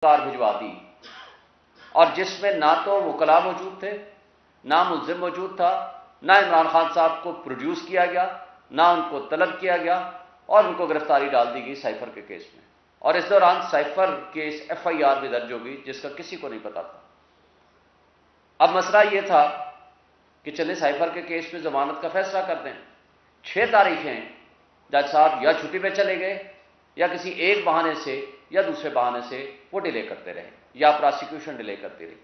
کار بھجوا دی، اور جس میں نہ تو وکلاء موجود تھے، نہ ملزم موجود تھا، نہ عمران خان صاحب کو پروڈیوس کیا گیا، نہ ان کو طلب کیا گیا، اور ان کو گرفتاری ڈال دی گئی سائفر کے کیس میں۔ اور اس دوران سائفر کیس FIR بھی درج ہو گئی جس کا کسی کو نہیں پتا تھا۔ اب مسئلہ یہ تھا کہ چلے سائفر کے کیس میں ضمانت کا فیصلہ کر دیں۔ 6 تاریخیں جج صاحب یا چھٹی پہ چلے گئے، یا کسی ایک بہانے سے یا دوسرے بہانے سے وہ ڈیلے کرتے رہے، یا پراسیکیوشن ڈیلے کرتی رہی۔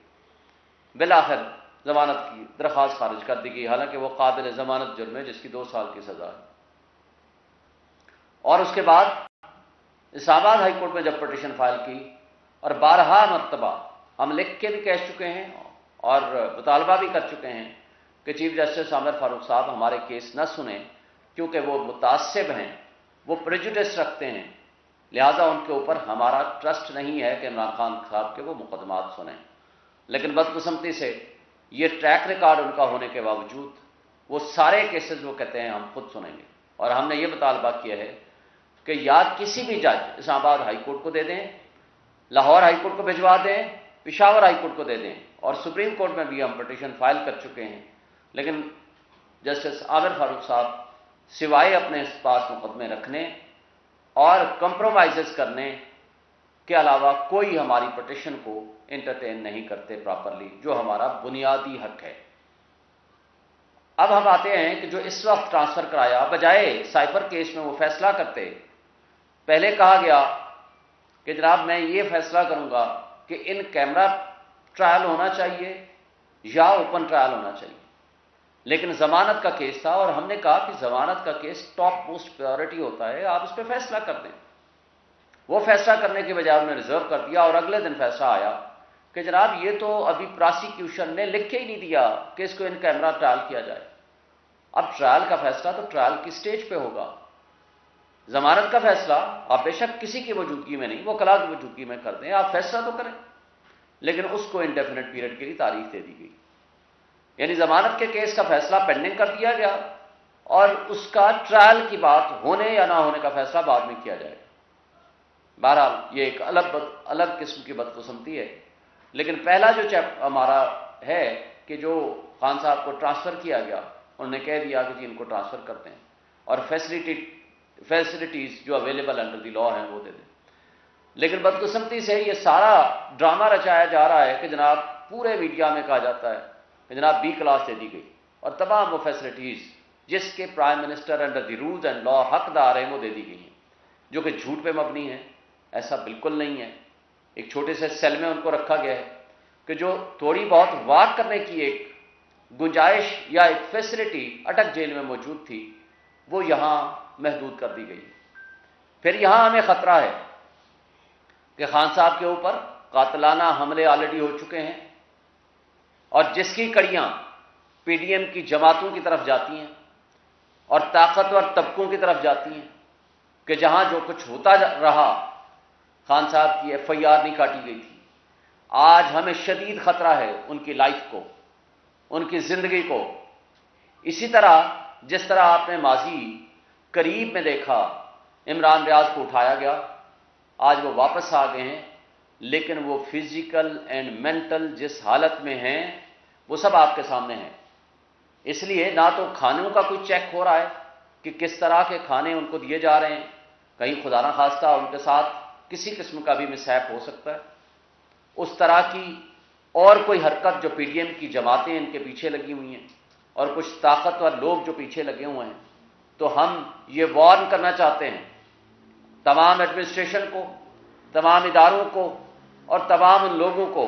بالآخر ضمانت کی درخواست خارج کر دی گئی، حالانکہ وہ قابل ضمانت جرم ہے جس کی 2 سال کی سزا ہے۔ اور اس کے بعد اسلام آباد ہائی کورٹ میں جب پٹیشن فائل کی، اور 12 مرتبہ ہم لکھ کے بھی کہہ چکے ہیں اور مطالبہ بھی کر چکے ہیں کہ چیف جسٹس عامر فاروق صاحب ہمارے کیس نہ سنیں، کیونکہ وہ متعصب ہیں، وہ پریجوڈس رکھتے ہیں، لہٰذا ان کے اوپر ہمارا ٹرسٹ نہیں ہے کہ عمران خان صاحب کے وہ مقدمات سنیں۔ لیکن بدقسمتی سے یہ ٹریک ریکارڈ ان کا ہونے کے باوجود وہ سارے کیسز وہ کہتے ہیں ہم خود سنیں گے۔ اور ہم نے یہ مطالبہ کیا ہے کہ یا کسی بھی جج اسلام آباد ہائی کورٹ کو دے دیں، لاہور ہائی کورٹ کو بھجوا دیں، پشاور ہائی کورٹ کو دے دیں، اور سپریم کورٹ میں بھی ہم پٹیشن فائل کر چکے ہیں، لیکن جسٹس عامر فاروق صاحب سوائے اپنے پاس مقدمے رکھنے اور کمپرومائزز کرنے کے علاوہ کوئی ہماری پٹیشن کو انٹرٹین نہیں کرتے پراپرلی، جو ہمارا بنیادی حق ہے۔ اب ہم آتے ہیں کہ جو اس وقت ٹرانسفر کرایا، بجائے سائفر کیس میں وہ فیصلہ کرتے، پہلے کہا گیا کہ جناب میں یہ فیصلہ کروں گا کہ ان کیمرہ ٹرائل ہونا چاہیے یا اوپن ٹرائل ہونا چاہیے، لیکن ضمانت کا کیس تھا، اور ہم نے کہا کہ ضمانت کا کیس ٹاپ موسٹ پرائیورٹی ہوتا ہے، آپ اس پہ فیصلہ کر دیں۔ وہ فیصلہ کرنے کے بجائے انہوں نے ریزرو کر دیا، اور اگلے دن فیصلہ آیا کہ جناب یہ تو ابھی پراسیکیوشن نے لکھ کے ہی نہیں دیا کہ اس کو ان کیمرہ ٹرائل کیا جائے۔ اب ٹرائل کا فیصلہ تو ٹرائل کی سٹیج پہ ہوگا، ضمانت کا فیصلہ آپ بے شک کسی کی موجودگی میں نہیں، وکلاء کی موجودگی میں کر دیں، آپ فیصلہ تو کریں، لیکن اس کو انڈیفینٹ پیریڈ کے لیے تاریخ دے دی گئی۔ یعنی ضمانت کے کیس کا فیصلہ پینڈنگ کر دیا گیا، اور اس کا ٹرائل کی بات ہونے یا نہ ہونے کا فیصلہ بعد میں کیا جائے گا۔ بہرحال یہ ایک الگ قسم کی بدقسمتی ہے، لیکن پہلا جو ہمارا ہے کہ جو خان صاحب کو ٹرانسفر کیا گیا، انہوں نے کہہ دیا کہ جی ان کو ٹرانسفر کرتے ہیں، اور فیسلٹیز جو اویلیبل انڈر دی لا ہیں وہ دے دیں۔ لیکن بدقسمتی سے یہ سارا ڈرامہ رچایا جا رہا ہے کہ جناب پورے میڈیا میں کہا جاتا ہے کہ جناب B کلاس دے دی گئی، اور تمام وہ فیسلٹیز جس کے prime minister under the rules and law حقدار ہیں وہ دے دی گئی ہیں، جو کہ جھوٹ پہ مبنی ہے۔ ایسا بالکل نہیں ہے۔ ایک چھوٹے سے سیل میں ان کو رکھا گیا ہے کہ جو تھوڑی بہت واک کرنے کی ایک گنجائش یا ایک فیسلٹی اٹک جیل میں موجود تھی، وہ یہاں محدود کر دی گئی۔ پھر یہاں ہمیں خطرہ ہے کہ خان صاحب کے اوپر قاتلانہ حملے آلریڈی ہو چکے ہیں، اور جس کی کڑیاں PDM کی جماعتوں کی طرف جاتی ہیں اور طاقتور طبقوں کی طرف جاتی ہیں، کہ جہاں جو کچھ ہوتا رہا خان صاحب کی FIR نہیں کاٹی گئی تھی، آج ہمیں شدید خطرہ ہے ان کی لائف کو، ان کی زندگی کو۔ اسی طرح جس طرح آپ نے ماضی قریب میں دیکھا عمران ریاض کو اٹھایا گیا، آج وہ واپس آ گئے ہیں، لیکن وہ فزیکل اینڈ مینٹل جس حالت میں ہیں وہ سب آپ کے سامنے ہیں۔ اس لیے نہ تو کھانوں کا کوئی چیک ہو رہا ہے کہ کس طرح کے کھانے ان کو دیے جا رہے ہیں، کہیں خدا نہ خواستہ ان کے ساتھ کسی قسم کا بھی مسہیپ ہو سکتا ہے، اس طرح کی اور کوئی حرکت جو PDM کی جماعتیں ان کے پیچھے لگی ہوئی ہیں اور کچھ طاقتور لوگ جو پیچھے لگے ہوئے ہیں۔ تو ہم یہ وارن کرنا چاہتے ہیں تمام ایڈمنسٹریشن کو، تمام اداروں کو، اور تمام ان لوگوں کو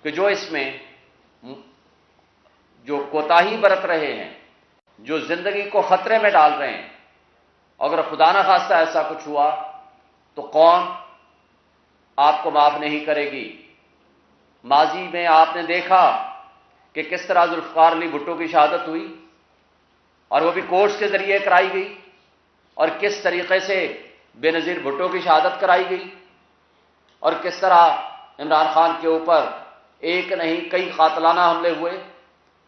کہ جو اس میں جو کوتاہی برت رہے ہیں، جو زندگی کو خطرے میں ڈال رہے ہیں، اگر خدا نہ خواستہ ایسا کچھ ہوا تو قوم آپ کو معاف نہیں کرے گی۔ ماضی میں آپ نے دیکھا کہ کس طرح ذوالفقار علی بھٹو کی شہادت ہوئی، اور وہ بھی کورٹس کے ذریعے کرائی گئی، اور کس طریقے سے بے نظیر بھٹو کی شہادت کرائی گئی، اور کس طرح عمران خان کے اوپر ایک نہیں کئی قاتلانہ حملے ہوئے۔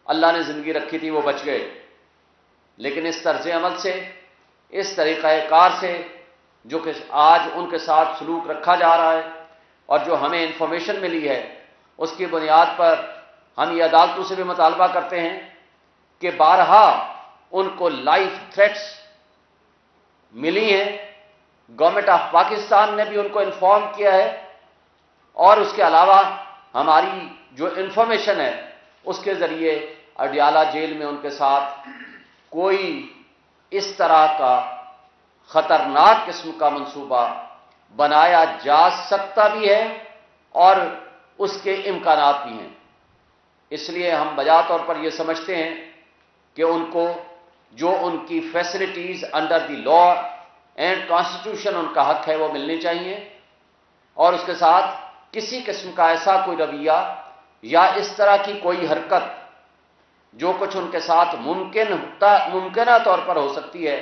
اللہ نے زندگی رکھی تھی وہ بچ گئے، لیکن اس طرز عمل سے، اس طریقہ کار سے جو کہ آج ان کے ساتھ سلوک رکھا جا رہا ہے، اور جو ہمیں انفارمیشن ملی ہے اس کی بنیاد پر ہم یہ عدالتوں سے بھی مطالبہ کرتے ہیں کہ بارہا ان کو لائف تھریٹس ملی ہیں، گورنمنٹ آف پاکستان نے بھی ان کو انفارم کیا ہے، اور اس کے علاوہ ہماری جو انفارمیشن ہے اس کے ذریعے اڈیالہ جیل میں ان کے ساتھ کوئی اس طرح کا خطرناک قسم کا منصوبہ بنایا جا سکتا بھی ہے اور اس کے امکانات بھی ہیں۔ اس لیے ہم بجا طور پر یہ سمجھتے ہیں کہ ان کو جو ان کی facilities under the law and constitution in کا حق ہے وہ ملنی چاہیے، اور اس کے ساتھ کسی قسم کا ایسا کوئی رویہ یا اس طرح کی کوئی حرکت جو کچھ ان کے ساتھ ممکنہ طور پر ہو سکتی ہے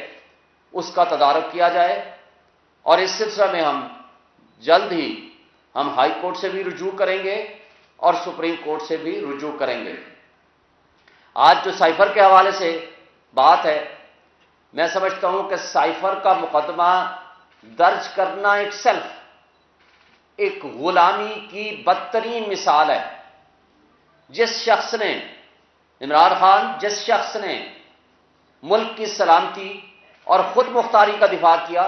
اس کا تدارک کیا جائے، اور اس سلسلہ میں ہم جلد ہی ہم ہائی کورٹ سے بھی رجوع کریں گے اور سپریم کورٹ سے بھی رجوع کریں گے۔ آج جو سائفر کے حوالے سے بات ہے، میں سمجھتا ہوں کہ سائفر کا مقدمہ درج کرنا اٹ سیلف ایک غلامی کی بدترین مثال ہے۔ جس شخص نے، عمران خان، جس شخص نے ملک کی سلامتی اور خود مختاری کا دفاع کیا،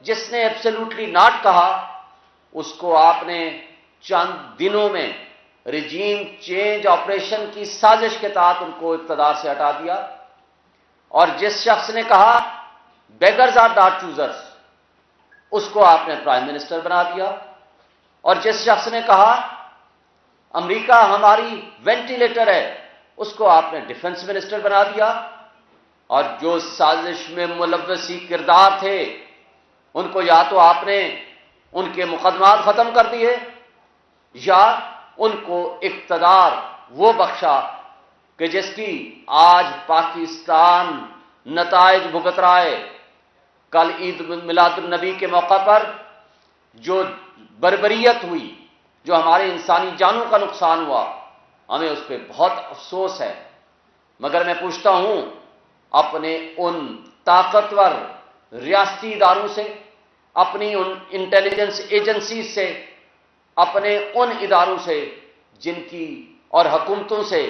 جس نے ایبسلیوٹلی ناٹ کہا، اس کو آپ نے چند دنوں میں رجیم چینج آپریشن کی سازش کے تحت ان کو اقتدار سے ہٹا دیا، اور جس شخص نے کہا بیگرز آر ناٹ چوزرز، اس کو آپ نے پرائم منسٹر بنا دیا، اور جس شخص نے کہا امریکہ ہماری وینٹیلیٹر ہے، اس کو آپ نے ڈیفنس منسٹر بنا دیا، اور جو سازش میں ملوثی کردار تھے ان کو یا تو آپ نے ان کے مقدمات ختم کر دیے یا ان کو اقتدار وہ بخشا کہ جس کی آج پاکستان نتائج بھگت رہا ہے۔ کل عید میلاد النبی کے موقع پر جو بربریت ہوئی، جو ہمارے انسانی جانوں کا نقصان ہوا، ہمیں اس پہ بہت افسوس ہے، مگر میں پوچھتا ہوں اپنے ان طاقتور ریاستی اداروں سے، اپنی ان انٹیلیجنس ایجنسیز سے، اپنے ان اداروں سے جن کی اور حکومتوں سے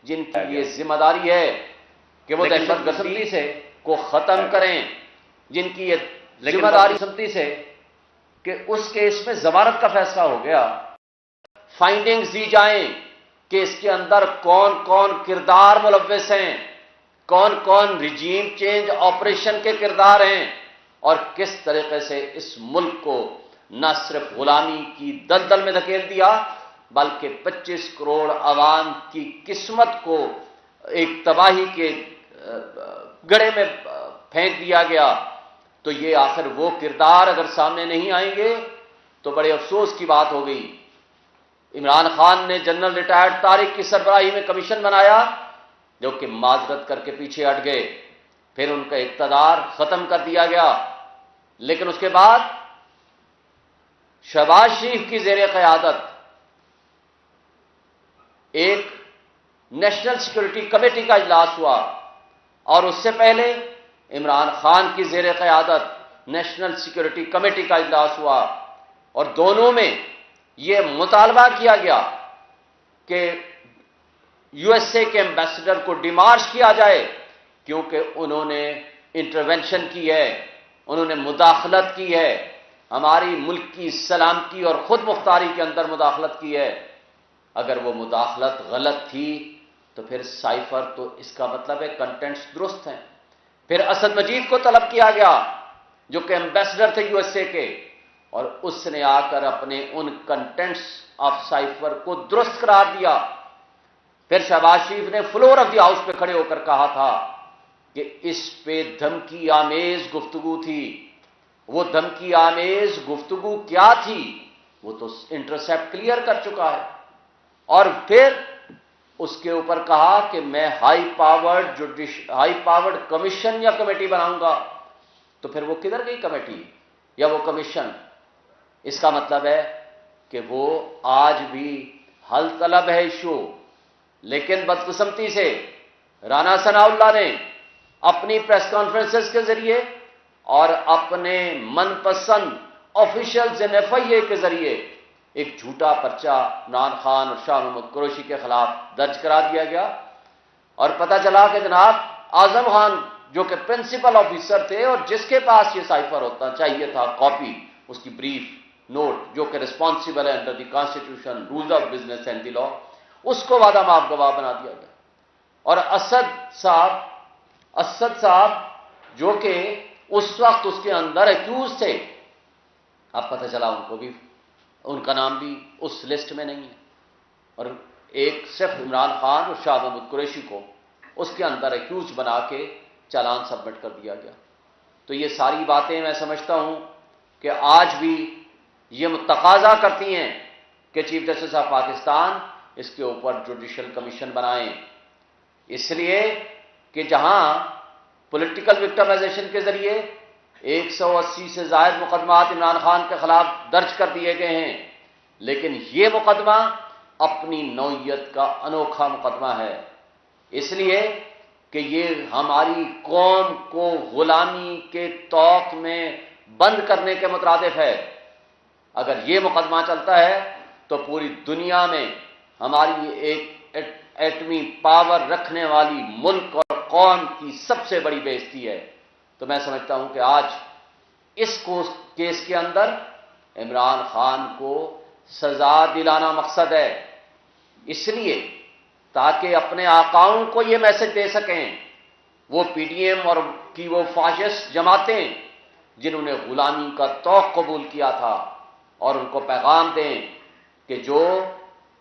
جن کی یہ ذمہ داری ہے کہ وہ دہشت گردی سے کو ختم کریں، جن کی یہ ذمہ داری سمتی سے کہ اس کیس میں ضمانت کا فیصلہ ہو گیا، فائنڈنگز دی جائیں کہ اس کے اندر کون کون کردار ملوث ہیں، کون کون رجیم چینج آپریشن کے کردار ہیں، اور کس طریقے سے اس ملک کو نہ صرف غلامی کی دلدل میں دھکیل دیا بلکہ 25 کروڑ عوام کی قسمت کو ایک تباہی کے گڑھے میں پھینک دیا گیا۔ تو یہ آخر وہ کردار اگر سامنے نہیں آئیں گے تو بڑے افسوس کی بات ہو گئی۔ عمران خان نے جنرل ریٹائرڈ طارق کی سربراہی میں کمیشن بنایا جو کہ معذرت کر کے پیچھے ہٹ گئے، پھر ان کا اقتدار ختم کر دیا گیا، لیکن اس کے بعد شہباز شریف کی زیر قیادت ایک نیشنل سیکورٹی کمیٹی کا اجلاس ہوا، اور اس سے پہلے عمران خان کی زیر قیادت نیشنل سیکورٹی کمیٹی کا اجلاس ہوا، اور دونوں میں یہ مطالبہ کیا گیا کہ یو ایس اے کے ایمبیسڈر کو ڈیمارش کیا جائے، کیونکہ انہوں نے انٹرونشن کی ہے، انہوں نے مداخلت کی ہے، ہماری ملک کی سلامتی اور خود مختاری کے اندر مداخلت کی ہے۔ اگر وہ مداخلت غلط تھی تو پھر سائفر تو اس کا مطلب ہے کنٹینٹس درست ہیں۔ پھر اسد مجید کو طلب کیا گیا جو کہ ایمبیسڈر تھے یو ایس اے کے، اور اس نے آ کر اپنے ان کنٹینٹس آف سائفر کو درست قرار دیا۔ پھر شہباز شریف نے فلور آف دی ہاؤس پہ کھڑے ہو کر کہا تھا کہ اس پہ دھمکی آمیز گفتگو تھی۔ وہ دھمکی آمیز گفتگو کیا تھی وہ تو انٹرسیپٹ کلیئر کر چکا ہے، اور پھر اس کے اوپر کہا کہ میں ہائی پاورڈ کمیشن یا کمیٹی بناؤں گا، تو پھر وہ کدھر گئی کمیٹی یا وہ کمیشن؟ اس کا مطلب ہے کہ وہ آج بھی حل طلب ہے ایشو، لیکن بدقسمتی سے رانا ثناء اللہ نے اپنی پریس کانفرنسز کے ذریعے اور اپنے من پسند آفیشلز ایف آئی اے کے ذریعے ایک جھوٹا پرچہ عمران خان اور شاہ محمود قریشی کے خلاف درج کرا دیا گیا، اور پتہ چلا کہ جناب اعظم خان جو کہ پرنسپل آفیسر تھے اور جس کے پاس یہ سائفر ہوتا چاہیے تھا کاپی اس کی بریف نوٹ، جو کہ رسپانسبل ہے under the constitution rules of business and the law, اس کو وعدہ معاف گواہ بنا دیا گیا۔ اور اسد صاحب جو کہ اس وقت اس کے اندر ایکیوز تھے، اب پتہ چلا ان کو بھی، ان کا نام بھی اس لسٹ میں نہیں ہے، اور ایک صرف عمران خان اور شاہ محمود قریشی کو اس کے اندر ایکیوز بنا کے چالان سبمٹ کر دیا گیا۔ تو یہ ساری باتیں میں سمجھتا ہوں کہ آج بھی یہ تقاضا کرتی ہیں کہ چیف جسٹس آف پاکستان اس کے اوپر جوڈیشل کمیشن بنائیں، اس لیے کہ جہاں پولیٹیکل وکٹمائزیشن کے ذریعے 180 سے زائد مقدمات عمران خان کے خلاف درج کر دیے گئے ہیں، لیکن یہ مقدمہ اپنی نوعیت کا انوکھا مقدمہ ہے، اس لیے کہ یہ ہماری قوم کو غلامی کے طوق میں بند کرنے کے مترادف ہے۔ اگر یہ مقدمہ چلتا ہے تو پوری دنیا میں ہماری ایک ایٹمی پاور رکھنے والی ملک اور قوم کی سب سے بڑی بے عزتی ہے۔ تو میں سمجھتا ہوں کہ آج اس کیس کے اندر عمران خان کو سزا دلانا مقصد ہے، اس لیے تاکہ اپنے آقاؤں کو یہ میسج دے سکیں، وہ پی ڈی ایم اور کی وہ فاشسٹ جماعتیں جنہوں نے غلامی کا طوق قبول کیا تھا، اور ان کو پیغام دیں کہ جو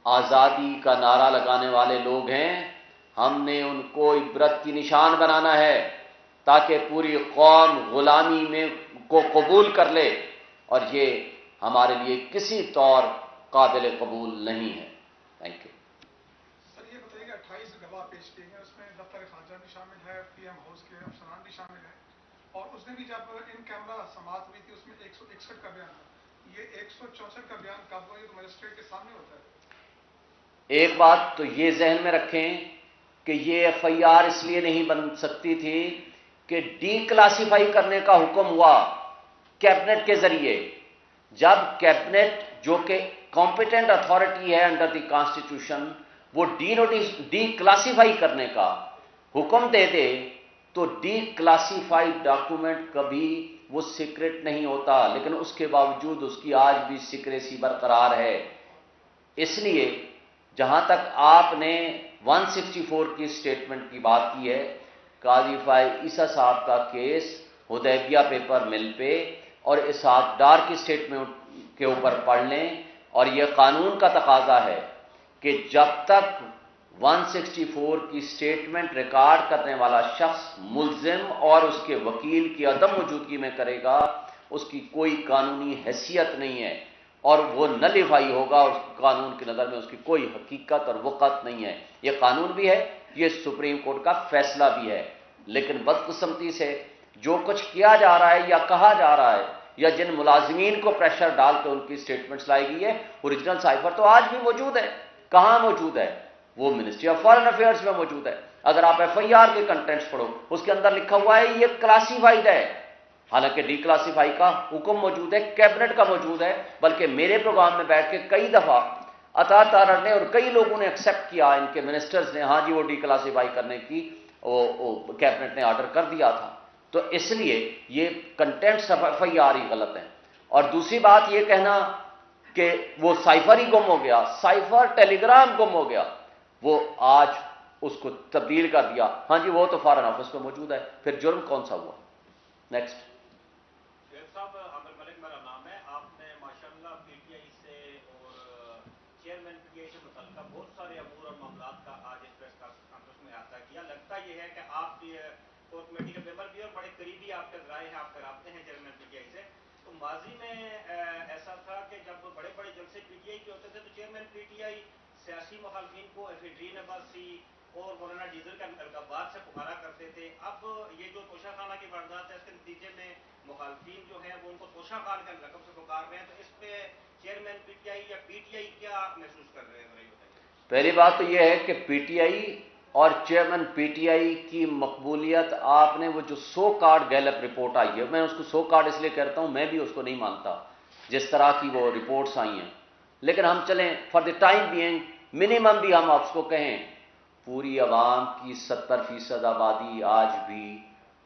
آزادی کا نعرہ لگانے والے لوگ ہیں، ہم نے ان کو عبرت کی نشان بنانا ہے تاکہ پوری قوم غلامی میں کو قبول کر لے، اور یہ ہمارے لیے کسی طور قابل قبول نہیں ہے۔ Thank you. سر یہ بتائیے کہ 28 گواہ پیش کیے گئے، اس میں دفتر خارجہ بھی شامل ہے، پی ایم ہاؤس کے افسران بھی شامل ہیں، اور اس نے بھی جب ان کیمرہ سماعت ہوئی تھی اس میں 161 کا بیان تھا، یہ 164 کا بیان کب ہوا؟ یہ تو مجسٹریٹ کے سامنے ہوتا ہے۔ ایک بات تو یہ ذہن میں رکھیں کہ یہ ایف آئی آر اس لیے نہیں بن سکتی تھی کہ ڈی کلاسیفائی کرنے کا حکم ہوا کیبنٹ کے ذریعے۔ جب کیبنٹ جو کہ کمپیٹنٹ اتھارٹی ہے انڈر دی کانسٹیٹیوشن، وہ ڈی کلاسیفائی کرنے کا حکم دے دے تو ڈی کلاسیفائڈ ڈاکومنٹ کبھی وہ سیکرٹ نہیں ہوتا، لیکن اس کے باوجود اس کی آج بھی سیکریسی برقرار ہے۔ اس لیے جہاں تک آپ نے 164 کی سٹیٹمنٹ کی بات کی ہے، قاضی فائز عیسیٰ صاحب کا کیس حدیبیہ پیپر مل پہ اور اسحاق ڈار کی سٹیٹمنٹ کے اوپر پڑھ لیں، اور یہ قانون کا تقاضا ہے کہ جب تک 164 کی سٹیٹمنٹ ریکارڈ کرنے والا شخص ملزم اور اس کے وکیل کی عدم موجودگی میں کرے گا، اس کی کوئی قانونی حیثیت نہیں ہے، اور وہ نلیفائی ہوگا، اس قانون کی نظر میں اس کی کوئی حقیقت اور وقت نہیں ہے۔ یہ قانون بھی ہے، یہ سپریم کورٹ کا فیصلہ بھی ہے، لیکن بدقسمتی سے جو کچھ کیا جا رہا ہے یا کہا جا رہا ہے یا جن ملازمین کو پریشر ڈال کے ان کی سٹیٹمنٹس لائی گئی ہے، اوریجنل سائفر تو آج بھی موجود ہے۔ کہاں موجود ہے؟ وہ منسٹری آف فارن افیئرز میں موجود ہے۔ اگر آپ ایف آئی آر کے کنٹینٹس پڑھو، اس کے اندر لکھا ہوا ہے یہ کلاسیفائڈ ہے، حالانکہ ڈی کلاسیفائی کا حکم موجود ہے، کیبنٹ کا موجود ہے، بلکہ میرے پروگرام میں بیٹھ کے کئی دفعہ عطا تارڑ نے اور کئی لوگوں نے ایکسیپٹ کیا، ان کے منسٹرز نے، ہاں جی وہ ڈی کلاسیفائی کرنے کی کیبنٹ نے آرڈر کر دیا تھا۔ تو اس لیے یہ contents of F I R ہی غلط ہیں۔ اور دوسری بات یہ کہنا کہ وہ سائفر ہی گم ہو گیا، سائفر ٹیلی گرام گم ہو گیا، وہ آج اس کو تبدیل کر دیا، ہاں جی وہ تو فارن آفس میں موجود ہے، پھر جرم کون سا ہوا؟ نیکسٹ۔ صاحب عامر ملک میرا نام ہے، آپ نے ماشاءاللہ پی ٹی آئی سے اور چیئرمین پی ٹی آئی سے متعلقہ بہت سارے امور اور معاملات کا آج اس پریس کانفرنس میں احاطہ کیا۔ لگتا یہ ہے کہ آپ کور کمیٹی کے ممبر بھی اور بڑے قریبی آپ کے ذرائع ہیں، آپ کراتے ہیں چیئرمین پی ٹی آئی سے۔ تو ماضی میں ایسا تھا کہ جب بڑے بڑے جلسے پی ٹی آئی کے ہوتے تھے تو چیئرمین پی ٹی آئی سیاسی مخالفین کو ایفیڈرین عباسی اور مولانا ڈیزل کے القابات سے پکارا کرتے تھے۔ اب یہ جو توشہ خانہ کی واردات ہے، اس کے نتیجے میں مخالفین جو ہیں وہ ان کو توشہ خان کے لقب سے پکار رہے ہیں، تو اس پہ چیئرمین پی ٹی آئی یا پی ٹی آئی کیا محسوس کر رہے ہیں؟ پہلی بات تو یہ ہے کہ پی ٹی آئی اور چیئرمین پی ٹی آئی کی مقبولیت، آپ نے وہ جو سو کارڈ گیلپ رپورٹ آئی ہے، میں اس کو سو کارڈ اس لیے کہتا ہوں، میں بھی اس کو نہیں مانتا جس طرح کی وہ رپورٹس آئی ہیں، لیکن ہم چلیں for the time being minimum بھی ہم آپ کو کہیں پوری عوام کی 70% آبادی آج بھی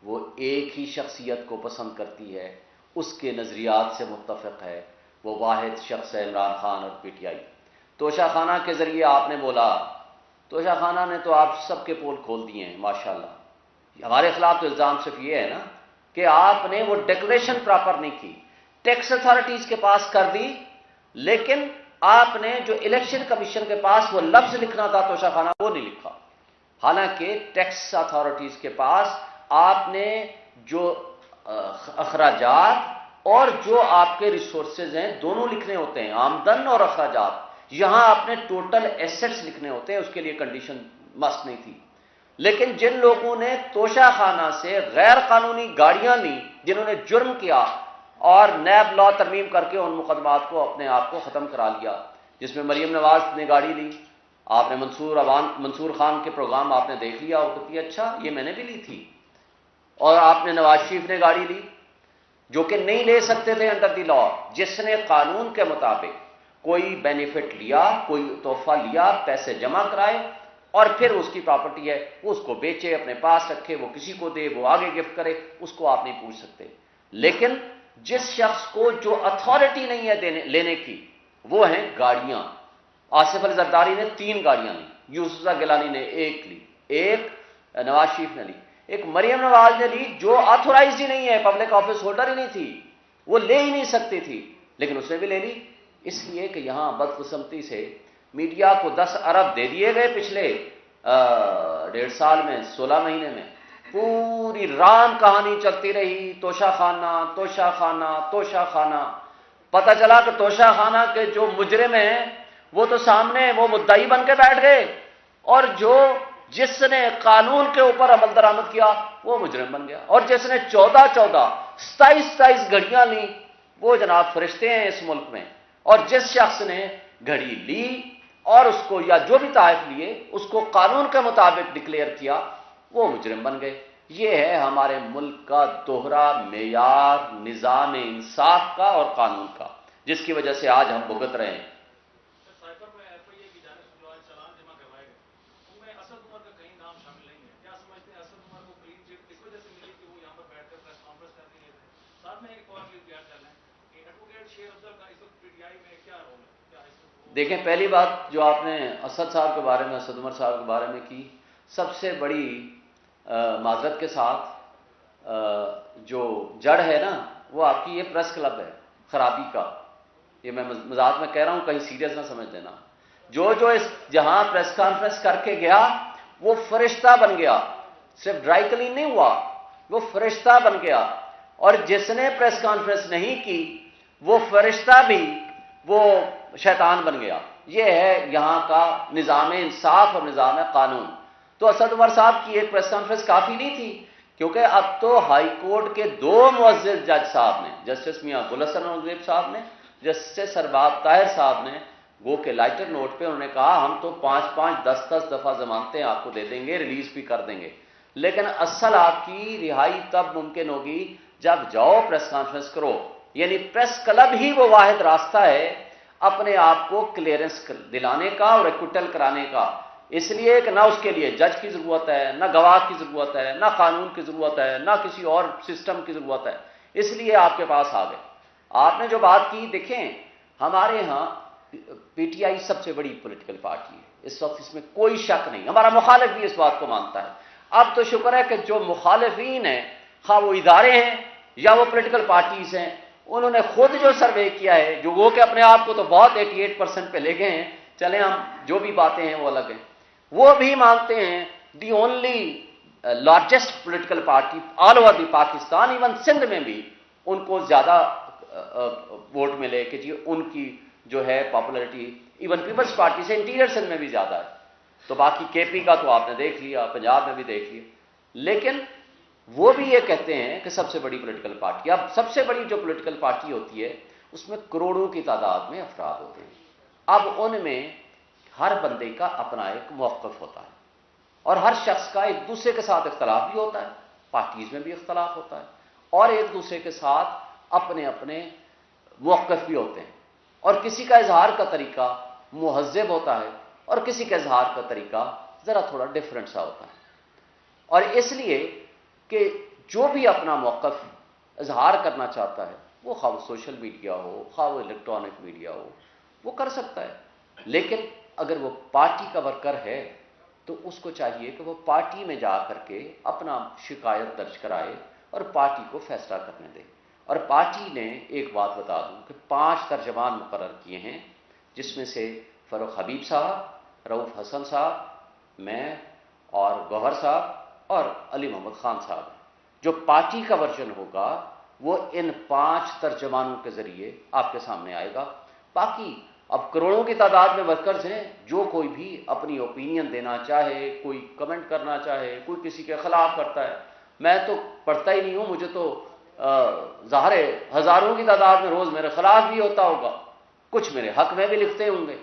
وہ ایک ہی شخصیت کو پسند کرتی ہے، اس کے نظریات سے متفق ہے، وہ واحد شخص ہے عمران خان اور پی ٹی آئی۔ توشہ خانہ کے ذریعے آپ نے بولا، توشہ خانہ نے تو آپ سب کے پول کھول دیے ہیں ماشاءاللہ۔ ہمارے خلاف تو الزام صرف یہ ہے نا کہ آپ نے وہ ڈیکلریشن پراپر نہیں کی، ٹیکس اتھارٹیز کے پاس کر دی، لیکن آپ نے جو الیکشن کمیشن کے پاس وہ لفظ لکھنا تھا توشہ خانہ وہ نہیں لکھا، حالانکہ ٹیکس اتھارٹیز کے پاس آپ نے جو اخراجات اور جو آپ کے ریسورسز ہیں دونوں لکھنے ہوتے ہیں، آمدن اور اخراجات۔ یہاں آپ نے ٹوٹل ایسٹس لکھنے ہوتے ہیں، اس کے لیے کنڈیشن مسٹ نہیں تھی۔ لیکن جن لوگوں نے توشہ خانہ سے غیر قانونی گاڑیاں لیں، جنہوں نے جرم کیا اور نیب لا ترمیم کر کے ان مقدمات کو اپنے آپ کو ختم کرا لیا، جس میں مریم نواز نے گاڑی لی، آپ نے منصور خان کے پروگرام آپ نے دیکھ لیا اور کہتی اچھا یہ میں نے بھی لی تھی، اور آپ نے نواز شریف نے گاڑی لی جو کہ نہیں لے سکتے تھے انڈر دی لا، جس نے قانون کے مطابق کوئی بینیفٹ لیا، کوئی تحفہ لیا، پیسے جمع کرائے اور پھر اس کی پراپرٹی ہے وہ اس کو بیچے، اپنے پاس رکھے، وہ کسی کو دے، وہ آگے گفٹ کرے، اس کو آپ نہیں پوچھ سکتے۔ لیکن جس شخص کو جو اتھارٹی نہیں ہے لینے کی، وہ ہیں گاڑیاں۔ آصف علی زرداری نے 3 گاڑیاں لی، یوسف گیلانی نے 1 لی، ایک نواز شریف نے لی، ایک مریم نواز نے لی جو آتھورائزڈ ہی نہیں ہے، پبلک آفس ہولڈر ہی نہیں تھی، وہ لے ہی نہیں سکتی تھی، لیکن اس نے بھی لے لی، اس لیے کہ یہاں بدقسمتی سے میڈیا کو 10 ارب دے دیے گئے پچھلے 1.5 سال میں، 16 مہینے میں پوری رام کہانی چلتی رہی، توشہ خانہ توشہ خانہ توشہ خانہ۔ پتہ چلا کہ توشہ خانہ کے جو مجرم ہیں وہ تو سامنے وہ مدعی بن کے بیٹھ گئے، اور جس نے قانون کے اوپر عمل درآمد کیا وہ مجرم بن گیا، اور جس نے 27 گھڑیاں لیں وہ جناب فرشتے ہیں اس ملک میں، اور جس شخص نے گھڑی لی اور اس کو یا جو بھی تحائف لیے اس کو قانون کے مطابق ڈکلیئر کیا وہ مجرم بن گئے۔ یہ ہے ہمارے ملک کا دوہرا معیار نظام انصاف کا اور قانون کا، جس کی وجہ سے آج ہم بھگت رہے ہیں۔ دیکھیں پہلی بات جو آپ نے اسد صاحب کے بارے میں، اسد عمر صاحب کے بارے میں کی، سب سے بڑی معذرت کے ساتھ جو جڑ ہے نا وہ آپ کی یہ پریس کلب ہے خرابی کا۔ یہ میں مذاق میں کہہ رہا ہوں، کہیں سیریس نہ سمجھ دینا۔ جو اس جہاں پریس کانفرنس کر کے گیا وہ فرشتہ بن گیا، صرف ڈرائی کلین نہیں ہوا، وہ فرشتہ بن گیا، اور جس نے پریس کانفرنس نہیں کی وہ فرشتہ بھی وہ شیطان بن گیا۔ یہ ہے یہاں کا نظام انصاف اور نظام قانون۔ تو اسد عمر صاحب کی ایک پریس کانفرنس کافی نہیں تھی، کیونکہ اب تو ہائی کورٹ کے 2 معزز جج صاحب نے، جسٹس میاں گل حسن اورنگزیب صاحب نے، جسٹس ارباب طاہر صاحب نے، وہ کہ لائٹر نوٹ پہ انہوں نے کہا ہم تو 5 10 دفعہ ضمانتیں آپ کو دے دیں گے، ریلیز بھی کر دیں گے، لیکن اصل آپ کی رہائی تب ممکن ہوگی جب جاؤ پریس کانفرنس کرو۔ یعنی پریس کلب ہی وہ واحد راستہ ہے اپنے آپ کو کلیئرنس دلانے کا اور ایکوٹل کرانے کا، اس لیے کہ نہ اس کے لیے جج کی ضرورت ہے، نہ گواہ کی ضرورت ہے، نہ قانون کی ضرورت ہے، نہ کسی اور سسٹم کی ضرورت ہے، اس لیے آپ کے پاس آ گئے۔ آپ نے جو بات کی، دیکھیں ہمارے ہاں پی ٹی آئی سب سے بڑی پولیٹیکل پارٹی ہے اس وقت، اس میں کوئی شک نہیں، ہمارا مخالف بھی اس بات کو مانتا ہے۔ اب تو شکر ہے کہ جو مخالفین ہیں، خواہ وہ ادارے ہیں یا وہ پولیٹیکل پارٹیز ہیں، انہوں نے خود جو سروے کیا ہے، جو وہ کہ اپنے آپ کو تو بہت 88% پہ لے گئے ہیں، چلیں ہم جو بھی باتیں ہیں وہ الگ ہیں، وہ بھی مانتے ہیں the only largest political party all over the Pakistan, even Sindh میں بھی ان کو زیادہ ووٹ ملے کہ جی ان کی جو ہے پاپولرٹی ایون پیپلز پارٹی سے انٹیریئر سندھ میں بھی زیادہ ہے۔ تو باقی کے پی کا تو آپ نے دیکھ لیا، پنجاب میں بھی دیکھ لیا، لیکن وہ بھی یہ کہتے ہیں کہ سب سے بڑی پولیٹیکل پارٹی، اب سب سے بڑی جو پولیٹیکل پارٹی ہوتی ہے اس میں کروڑوں کی تعداد میں افراد ہوتے ہیں، اب ان میں ہر بندے کا اپنا ایک موقف ہوتا ہے، اور ہر شخص کا ایک دوسرے کے ساتھ اختلاف بھی ہوتا ہے، پارٹیز میں بھی اختلاف ہوتا ہے، اور ایک دوسرے کے ساتھ اپنے اپنے موقف بھی ہوتے ہیں، اور کسی کا اظہار کا طریقہ مہذب ہوتا ہے اور کسی کا اظہار کا طریقہ ذرا تھوڑا ڈفرینٹ سا ہوتا ہے. اور اس لیے کہ جو بھی اپنا موقف اظہار کرنا چاہتا ہے وہ خواہ سوشل میڈیا ہو خواہ وہ الیکٹرانک میڈیا ہو وہ کر سکتا ہے. لیکن اگر وہ پارٹی کا ورکر ہے تو اس کو چاہیے کہ وہ پارٹی میں جا کر کے اپنا شکایت درج کرائے اور پارٹی کو فیصلہ کرنے دے. اور پارٹی نے ایک بات بتا دوں کہ 5 ترجمان مقرر کیے ہیں، جس میں سے فروخ حبیب صاحب، رؤوف حسن صاحب، میں اور گوہر صاحب اور علی محمد خان صاحب. جو پارٹی کا ورژن ہوگا وہ ان 5 ترجمانوں کے ذریعے آپ کے سامنے آئے گا. باقی اب کروڑوں کی تعداد میں ورکرز ہیں، جو کوئی بھی اپنی اوپینین دینا چاہے، کوئی کمنٹ کرنا چاہے، کوئی کسی کے خلاف کرتا ہے. میں تو پڑھتا ہی نہیں ہوں، مجھے تو ظاہر ہے ہزاروں کی تعداد میں روز میرے خلاف بھی ہوتا ہوگا، کچھ میرے حق میں بھی لکھتے ہوں گے.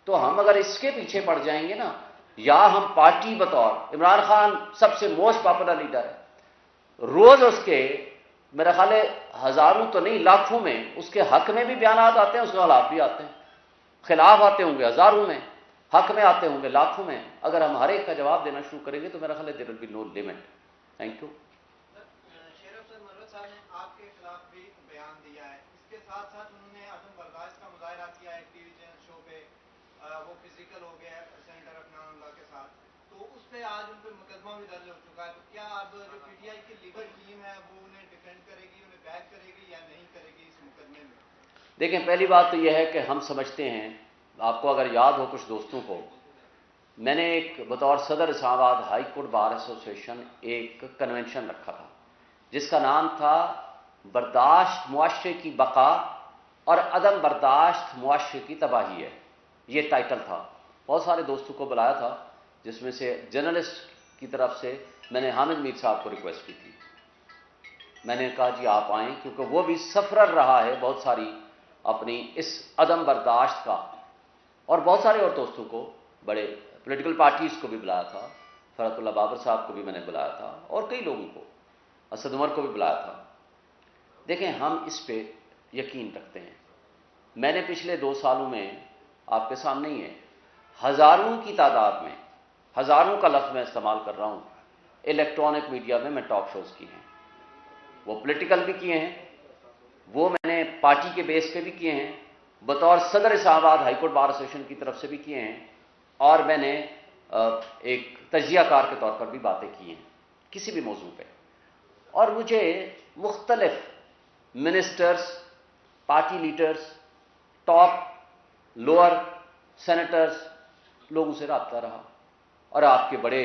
تو ہم اگر اس کے پیچھے پڑ جائیں گے نا، یا ہم پارٹی بطور عمران خان سب سے موسٹ پاپولر لیڈر ہے، روز اس کے میرا خیال ہے ہزاروں تو نہیں لاکھوں میں اس کے حق میں بھی بیانات آتے ہیں، اس کے خلاف بھی آتے ہیں. خلاف آتے ہوں گے ہزاروں میں، حق میں آتے ہوں گے لاکھوں میں. اگر ہم ہر ایک کا جواب دینا شروع کریں گے تو میرا خیال ہے there will be no limit. Thank you. Sher Afzal مرود صاحب نے آپ کے خلاف بھی بیان دیا ہے، اس کے ساتھ ساتھ انہوں نے عدم برداشت کا مظاہرہ کیا ہے ٹی وی چینل شو پہ، وہ فزیکل ہو گیا ہے سینیٹر عدنان اللہ کے ساتھ، تو اس پہ آج ان پہ مقدمہ بھی درج ہو چکا ہے. تو کیا اب جو پی ٹی آئی کی لیگل ٹیم ہے وہ انہیں ڈیفینڈ کرے گی، انہیں بیک کرے گی یا نہیں کرے گی اس مقدمے میں؟ دیکھیں، پہلی بات تو یہ ہے کہ ہم سمجھتے ہیں، آپ کو اگر یاد ہو کچھ دوستوں کو، میں نے ایک بطور صدر اسلام آباد ہائی کورٹ بار ایسوسیشن ایک کنونشن رکھا تھا جس کا نام تھا برداشت معاشرے کی بقا اور عدم برداشت معاشرے کی تباہی ہے. یہ ٹائٹل تھا. بہت سارے دوستوں کو بلایا تھا، جس میں سے جرنلسٹ کی طرف سے میں نے حامد میر صاحب کو ریکویسٹ کی تھی. میں نے کہا جی آپ آئیں، کیونکہ وہ بھی سفرر رہا ہے بہت ساری اپنی اس عدم برداشت کا. اور بہت سارے اور دوستوں کو، بڑے پولیٹیکل پارٹیز کو بھی بلایا تھا، فرحت اللہ بابر صاحب کو بھی میں نے بلایا تھا اور کئی لوگوں کو، اسد عمر کو بھی بلایا تھا. دیکھیں، ہم اس پہ یقین رکھتے ہیں. میں نے پچھلے 2 سالوں میں آپ کے سامنے ہی ہے، ہزاروں کی تعداد میں، ہزاروں کا لفظ میں استعمال کر رہا ہوں، الیکٹرانک میڈیا میں ٹاک شوز کیے ہیں. وہ پولیٹیکل بھی کیے ہیں، وہ میں نے پارٹی کے بیس پہ بھی کیے ہیں، بطور صدر اسلام آباد ہائی کورٹ بار ایسوسیشن کی طرف سے بھی کیے ہیں، اور میں نے ایک تجزیہ کار کے طور پر بھی باتیں کی ہیں کسی بھی موضوع پہ. اور مجھے مختلف ministers, party leaders, top lower senators, لوگوں سے رابطہ رہا. اور آپ کے بڑے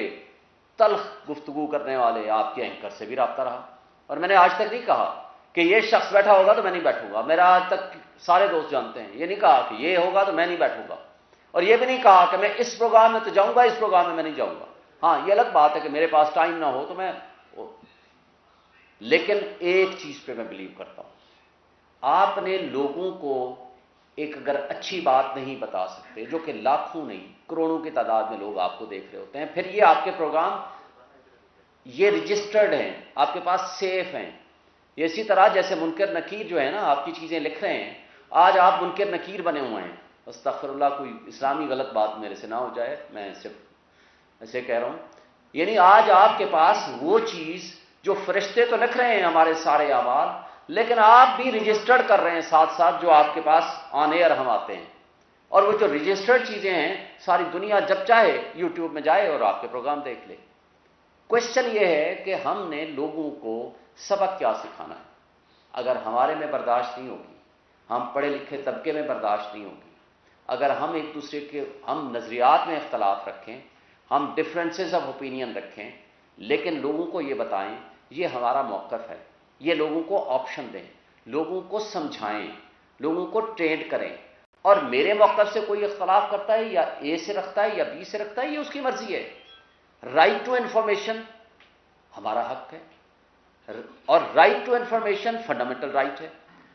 تلخ گفتگو کرنے والے آپ کے اینکر سے بھی رابطہ رہا. اور میں نے آج تک نہیں کہا کہ یہ شخص بیٹھا ہوگا تو میں نہیں بیٹھوں گا. میرا آج تک سارے دوست جانتے ہیں، یہ نہیں کہا کہ یہ ہوگا تو میں نہیں بیٹھوں گا، اور یہ بھی نہیں کہا کہ میں اس پروگرام میں تو جاؤں گا، اس پروگرام میں نہیں جاؤں گا. ہاں، یہ الگ بات ہے کہ میرے پاس ٹائم نہ ہو تو میں، لیکن ایک چیز پہ میں بلیو کرتا ہوں، آپ نے لوگوں کو ایک اگر اچھی بات نہیں بتا سکتے، جو کہ لاکھوں نہیں کروڑوں کی تعداد میں لوگ آپ کو دیکھ رہے ہوتے ہیں، پھر یہ آپ کے پروگرام یہ رجسٹرڈ ہیں، آپ کے پاس سیف ہیں. یہ اسی طرح جیسے منکر نکیر جو ہے نا، آپ کی چیزیں لکھ رہے ہیں، آج آپ منکر نکیر بنے ہوئے ہیں. استغفر اللہ، کوئی اسلامی غلط بات میرے سے نہ ہو جائے، میں صرف ایسے کہہ رہا ہوں. یعنی آج آپ کے پاس وہ چیز جو فرشتے تو لکھ رہے ہیں ہمارے سارے اعمال، لیکن آپ بھی رجسٹرڈ کر رہے ہیں ساتھ ساتھ جو آپ کے پاس آن ایئر ہم آتے ہیں. اور وہ جو رجسٹرڈ چیزیں ہیں، ساری دنیا جب چاہے یوٹیوب میں جائے اور آپ کے پروگرام دیکھ لے. کوشچن یہ ہے کہ ہم نے لوگوں کو سبق کیا سکھانا ہے. اگر ہمارے میں برداشت نہیں ہوگی، ہم پڑھے لکھے طبقے میں برداشت نہیں ہوگی، اگر ہم ایک دوسرے کے، ہم نظریات میں اختلاف رکھیں، ہم ڈفرینسز آف اوپینین رکھیں، لیکن لوگوں کو یہ بتائیں یہ ہمارا موقف ہے، یہ لوگوں کو آپشن دیں، لوگوں کو سمجھائیں، لوگوں کو ٹرینڈ کریں. اور میرے موقف سے کوئی اختلاف کرتا ہے، یا اے سے رکھتا ہے یا بی سے رکھتا ہے، یہ اس کی مرضی ہے. رائٹ ٹو انفارمیشن ہمارا حق ہے، اور right to information fundamental right ہے.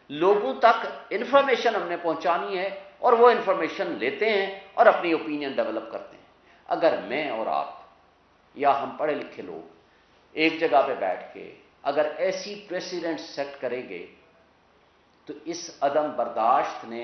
لوگوں تک انفارمیشن ہم نے پہنچانی ہے، اور وہ انفارمیشن لیتے ہیں اور اپنی اوپینین ڈیولپ کرتے ہیں. اگر میں اور آپ یا ہم پڑھے لکھے لوگ ایک جگہ پہ بیٹھ کے اگر ایسی پریسیڈنٹ سیٹ کریں گے تو اس عدم برداشت نے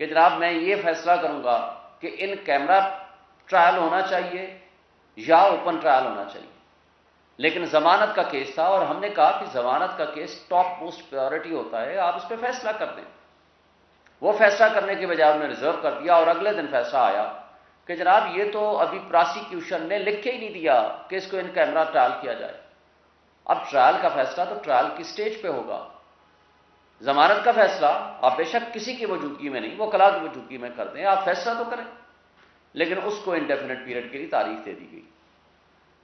کہ جناب میں یہ فیصلہ کروں گا کہ ان کیمرہ ٹرائل ہونا چاہیے یا اوپن ٹرائل ہونا چاہیے، لیکن ضمانت کا کیس تھا اور ہم نے کہا کہ ضمانت کا کیس ٹاپ موسٹ پرائیورٹی ہوتا ہے، آپ اس پہ فیصلہ کر دیں۔ وہ فیصلہ کرنے کے بجائے انہوں نے ریزرو کر دیا، اور اگلے دن فیصلہ آیا کہ جناب یہ تو ابھی پراسیکیوشن نے لکھ کے ہی نہیں دیا کہ اس کو ان کیمرہ ٹرائل کیا جائے۔ اب ٹرائل کا فیصلہ تو ٹرائل کی سٹیج پہ ہوگا، ضمانت کا فیصلہ آپ بے شک کسی کی موجودگی میں نہیں، وہ کلا کی موجودگی میں کر دیں، آپ فیصلہ تو کریں، لیکن اس کو انڈیفینٹ پیریڈ کے لیے تاریخ دے دی گئی،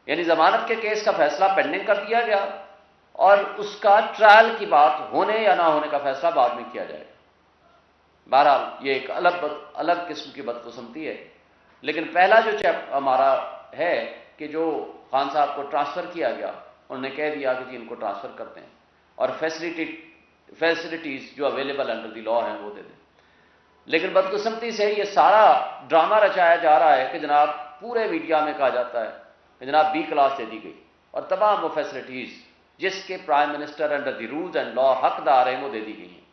یعنی ضمانت کے کیس کا فیصلہ پینڈنگ کر دیا گیا اور اس کا ٹرائل کی بات ہونے یا نہ ہونے کا فیصلہ بعد میں کیا جائے گا۔ بہرحال یہ ایک الگ قسم کی بدقسمتی ہے، لیکن پہلا جو ہمارا ہے کہ جو خان صاحب کو ٹرانسفر کیا گیا، انہوں نے کہہ دیا کہ جی ان کو ٹرانسفر کرتے ہیں اور فیسلٹیز جو اویلیبل انڈر دی لا ہیں وہ دے دیں، لیکن بدقسمتی سے یہ سارا ڈرامہ رچایا جا رہا ہے کہ جناب پورے میڈیا میں کہا جاتا ہے کہ جناب بی کلاس دے دی گئی اور تمام وہ فیسلٹیز جس کے prime minister under the rules and law حقدار ہیں وہ دے دی گئی ہیں،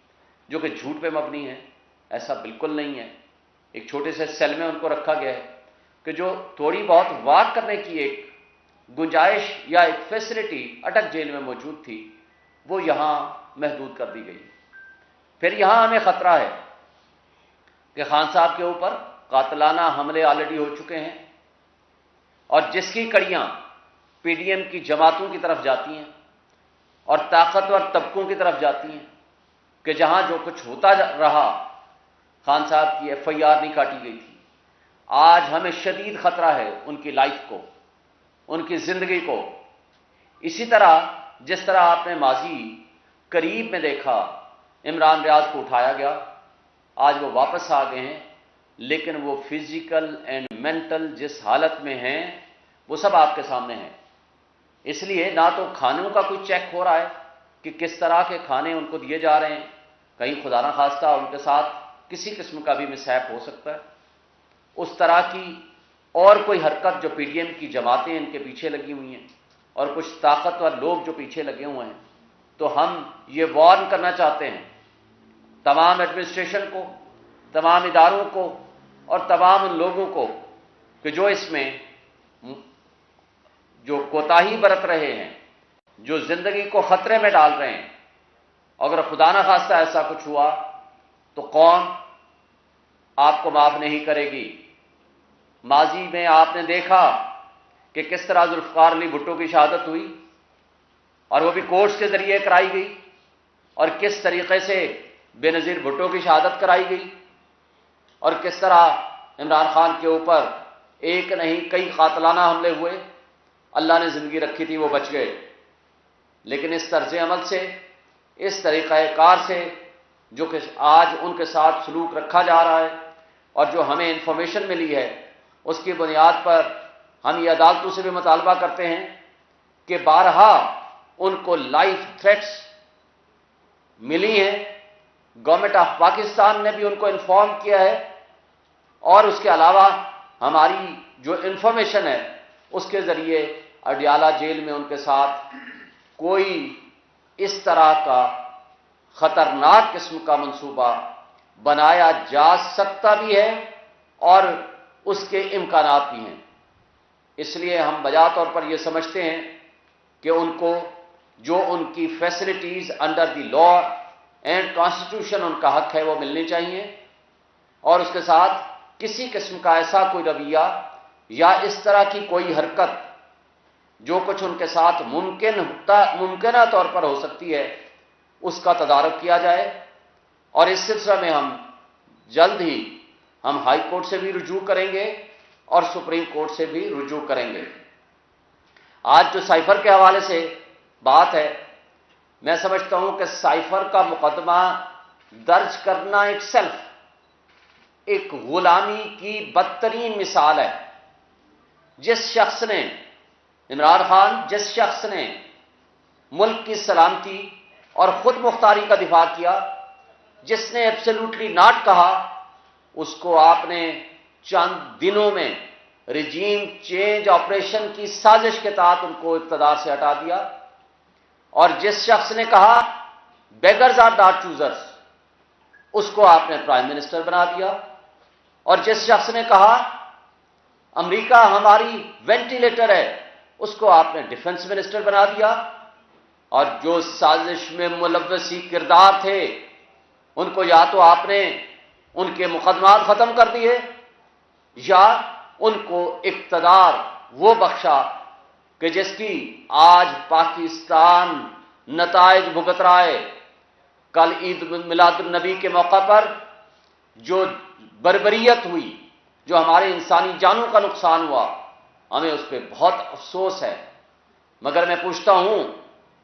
جو کہ جھوٹ پہ مبنی ہے۔ ایسا بالکل نہیں ہے، ایک چھوٹے سے سیل میں ان کو رکھا گیا ہے کہ جو تھوڑی بہت واک کرنے کی ایک گنجائش یا ایک فیسلٹی اٹک جیل میں موجود تھی وہ یہاں محدود کر دی گئی۔ پھر یہاں ہمیں خطرہ ہے کہ خان صاحب کے اوپر قاتلانہ حملے آلریڈی ہو چکے ہیں، اور جس کی کڑیاں پی ڈی ایم کی جماعتوں کی طرف جاتی ہیں اور طاقتور طبقوں کی طرف جاتی ہیں کہ جہاں جو کچھ ہوتا رہا، خان صاحب کی ایف آئی آر نہیں کاٹی گئی تھی، آج ہمیں شدید خطرہ ہے ان کی لائف کو، ان کی زندگی کو۔ اسی طرح جس طرح آپ نے ماضی قریب میں دیکھا عمران ریاض کو اٹھایا گیا، آج وہ واپس آ گئے ہیں، لیکن وہ فزیکل اینڈ مینٹل جس حالت میں ہیں وہ سب آپ کے سامنے ہیں۔ اس لیے نہ تو کھانوں کا کوئی چیک ہو رہا ہے کہ کس طرح کے کھانے ان کو دیے جا رہے ہیں، کہیں خدا نہ خواستہ ان کے ساتھ کسی قسم کا بھی مسہیپ ہو سکتا ہے، اس طرح کی اور کوئی حرکت جو پی ڈی ایم کی جماعتیں ان کے پیچھے لگی ہوئی ہیں اور کچھ طاقتور لوگ جو پیچھے لگے ہوئے ہیں، تو ہم یہ وارن کرنا چاہتے ہیں تمام ایڈمنسٹریشن کو، تمام اداروں کو اور تمام ان لوگوں کو کہ جو اس میں جو کوتاہی برت رہے ہیں، جو زندگی کو خطرے میں ڈال رہے ہیں، اگر خدا نہ خواستہ ایسا کچھ ہوا تو قوم آپ کو معاف نہیں کرے گی۔ ماضی میں آپ نے دیکھا کہ کس طرح ذوالفقار علی بھٹو کی شہادت ہوئی اور وہ بھی کورٹس کے ذریعے کرائی گئی، اور کس طریقے سے بے نظیر بھٹو کی شہادت کرائی گئی، اور کس طرح عمران خان کے اوپر ایک نہیں کئی قاتلانہ حملے ہوئے، اللہ نے زندگی رکھی تھی وہ بچ گئے۔ لیکن اس طرز عمل سے، اس طریقہ کار سے جو کہ آج ان کے ساتھ سلوک رکھا جا رہا ہے اور جو ہمیں انفارمیشن ملی ہے، اس کی بنیاد پر ہم یہ عدالتوں سے بھی مطالبہ کرتے ہیں کہ بارہا ان کو لائف تھریٹس ملی ہیں، گورنمنٹ آف پاکستان نے بھی ان کو انفارم کیا ہے، اور اس کے علاوہ ہماری جو انفارمیشن ہے اس کے ذریعے اڈیالہ جیل میں ان کے ساتھ کوئی اس طرح کا خطرناک قسم کا منصوبہ بنایا جا سکتا بھی ہے اور اس کے امکانات بھی ہیں۔ اس لیے ہم بجا طور پر یہ سمجھتے ہیں کہ ان کو جو ان کی facilities under the law and constitution in کا حق ہے وہ ملنی چاہیے، اور اس کے ساتھ کسی قسم کا ایسا کوئی رویہ یا اس طرح کی کوئی حرکت جو کچھ ان کے ساتھ ممکنہ طور پر ہو سکتی ہے اس کا تدارک کیا جائے، اور اس سلسلہ میں ہم جلد ہی ہائی کورٹ سے بھی رجوع کریں گے اور سپریم کورٹ سے بھی رجوع کریں گے۔ آج جو سائفر کے حوالے سے بات ہے، میں سمجھتا ہوں کہ سائفر کا مقدمہ درج کرنا ایک سیلف ایک غلامی کی بدترین مثال ہے۔ جس شخص نے عمران خان جس شخص نے ملک کی سلامتی اور خود مختاری کا دفاع کیا، جس نے ایبسلیوٹلی ناٹ کہا، اس کو آپ نے چند دنوں میں رجیم چینج آپریشن کی سازش کے تحت ان کو اقتدار سے ہٹا دیا، اور جس شخص نے کہا بیگرز آر ناٹ چوزرز، اس کو آپ نے پرائم منسٹر بنا دیا، اور جس شخص نے کہا امریکہ ہماری وینٹیلیٹر ہے، اس کو آپ نے ڈیفنس منسٹر بنا دیا، اور جو سازش میں ملوثی کردار تھے ان کو یا تو آپ نے ان کے مقدمات ختم کر دیے یا ان کو اقتدار وہ بخشا کہ جس کی آج پاکستان نتائج بھگت رہا ہے۔ کل عید میلاد النبی کے موقع پر جو بربریت ہوئی، جو ہمارے انسانی جانوں کا نقصان ہوا، ہمیں اس پہ بہت افسوس ہے، مگر میں پوچھتا ہوں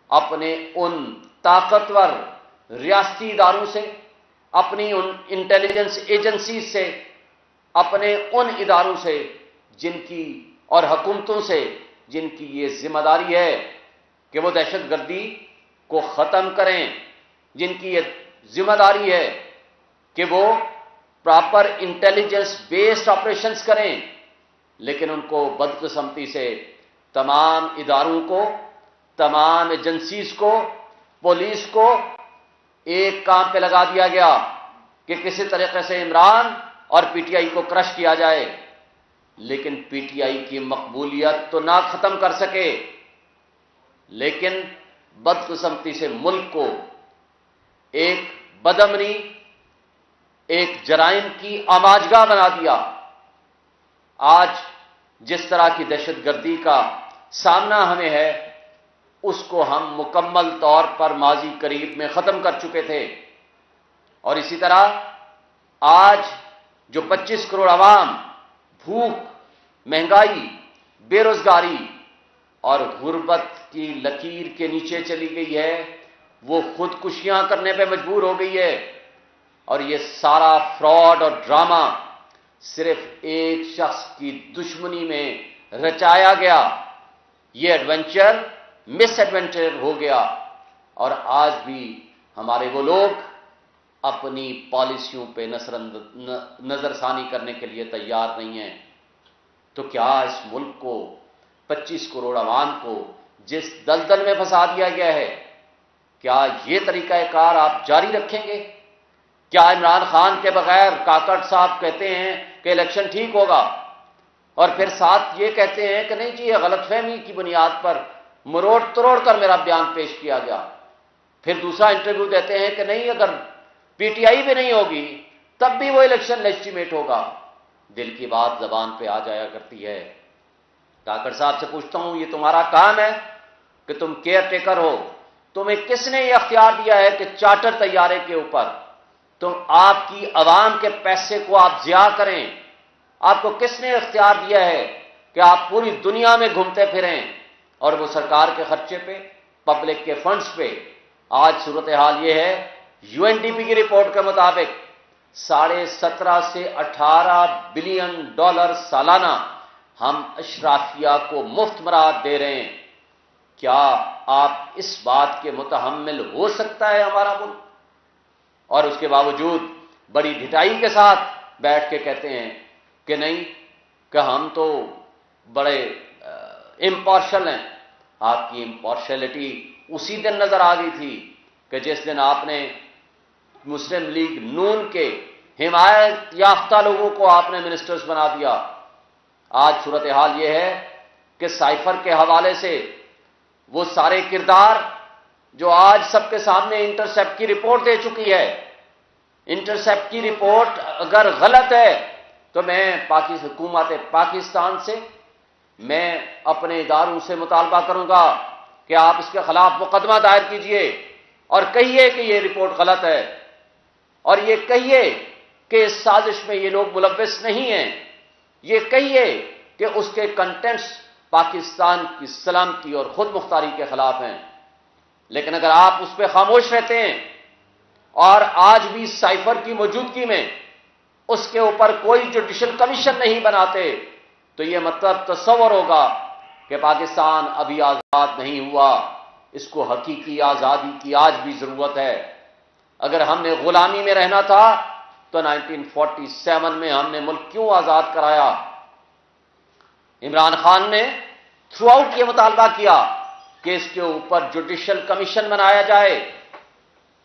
اپنے ان طاقتور ریاستی اداروں سے، اپنی ان انٹیلیجنس ایجنسیز سے، اپنے ان اداروں سے جن کی اور حکومتوں سے جن کی یہ ذمہ داری ہے کہ وہ دہشت گردی کو ختم کریں، جن کی یہ ذمہ داری ہے کہ وہ پراپر انٹیلیجنس بیسڈ آپریشنز کریں، لیکن ان کو بدقسمتی سے تمام اداروں کو، تمام ایجنسیز کو، پولیس کو ایک کام پہ لگا دیا گیا کہ کسی طریقے سے عمران اور پی ٹی آئی کو کرش کیا جائے، لیکن پی ٹی آئی کی مقبولیت تو نہ ختم کر سکے، لیکن بدقسمتی سے ملک کو ایک بدامنی، ایک جرائم کی آماجگاہ بنا دیا۔ آج جس طرح کی دہشت گردی کا سامنا ہمیں ہے، اس کو ہم مکمل طور پر ماضی قریب میں ختم کر چکے تھے، اور اسی طرح آج جو 25 کروڑ عوام بھوک، مہنگائی، بے روزگاری اور غربت کی لکیر کے نیچے چلی گئی ہے، وہ خودکشیاں کرنے پہ مجبور ہو گئی ہے، اور یہ سارا فراڈ اور ڈرامہ صرف ایک شخص کی دشمنی میں رچایا گیا۔ یہ ایڈونچر مس ایڈونچر ہو گیا، اور آج بھی ہمارے وہ لوگ اپنی پالیسیوں پہ نظر ثانی کرنے کے لیے تیار نہیں ہیں۔ تو کیا اس ملک کو، 25 کروڑ عوام کو جس دلدل میں پھنسا دیا گیا ہے، کیا یہ طریقہ کار آپ جاری رکھیں گے؟ کیا عمران خان کے بغیر کاکڑ صاحب کہتے ہیں کہ الیکشن ٹھیک ہوگا، اور پھر ساتھ یہ کہتے ہیں کہ نہیں جی یہ غلط فہمی کی بنیاد پر مروڑ تروڑ کر میرا بیان پیش کیا گیا، پھر دوسرا انٹرویو دیتے ہیں کہ نہیں اگر پی ٹی آئی بھی نہیں ہوگی تب بھی وہ الیکشن لیجیٹیمیٹ ہوگا؟ دل کی بات زبان پہ آ جایا کرتی ہے۔ کاکڑ صاحب سے پوچھتا ہوں، یہ تمہارا کام ہے کہ تم کیئر ٹیکر ہو، تمہیں کس نے یہ اختیار دیا ہے کہ چارٹر طیارے کے اوپر تم آپ کی عوام کے پیسے کو آپ ضیاع کریں؟ آپ کو کس نے اختیار دیا ہے کہ آپ پوری دنیا میں گھومتے پھریں اور وہ سرکار کے خرچے پہ، پبلک کے فنڈز پہ؟ آج صورتحال یہ ہے، یو این ڈی پی کی رپورٹ کے مطابق 17.5 سے 18 بلین ڈالر سالانہ ہم اشرافیہ کو مفت مراحت دے رہے ہیں۔ کیا آپ اس بات کے متحمل ہو سکتا ہے ہمارا ملک؟ اور اس کے باوجود بڑی ڈھٹائی کے ساتھ بیٹھ کے کہتے ہیں کہ نہیں، کہ ہم تو بڑے امپارشل ہیں۔ آپ کی امپارشلٹی اسی دن نظر آ گئی تھی کہ جس دن آپ نے مسلم لیگ نون کے حمایت یافتہ لوگوں کو آپ نے منسٹرز بنا دیا۔ آج صورتحال یہ ہے کہ سائفر کے حوالے سے وہ سارے کردار جو آج سب کے سامنے انٹرسیپٹ کی رپورٹ دے چکی ہے، انٹرسیپٹ کی رپورٹ اگر غلط ہے تو میں حکومت پاکستان سے، میں اپنے اداروں سے مطالبہ کروں گا کہ آپ اس کے خلاف مقدمہ دائر کیجئے اور کہیے کہ یہ رپورٹ غلط ہے، اور یہ کہیے کہ اس سازش میں یہ لوگ ملوث نہیں ہیں، یہ کہیے کہ اس کے کنٹینٹس پاکستان کی سلامتی اور خود مختاری کے خلاف ہیں۔ لیکن اگر آپ اس پہ خاموش رہتے ہیں اور آج بھی سائفر کی موجودگی میں اس کے اوپر کوئی جوڈیشل کمیشن نہیں بناتے، تو یہ مطلب تصور ہوگا کہ پاکستان ابھی آزاد نہیں ہوا، اس کو حقیقی آزادی کی آج بھی ضرورت ہے۔ اگر ہم نے غلامی میں رہنا تھا تو 1947 میں ہم نے ملک کیوں آزاد کرایا؟ عمران خان نے تھرو آؤٹ یہ مطالبہ کیا کہ اس کے اوپر جوڈیشل کمیشن بنایا جائے،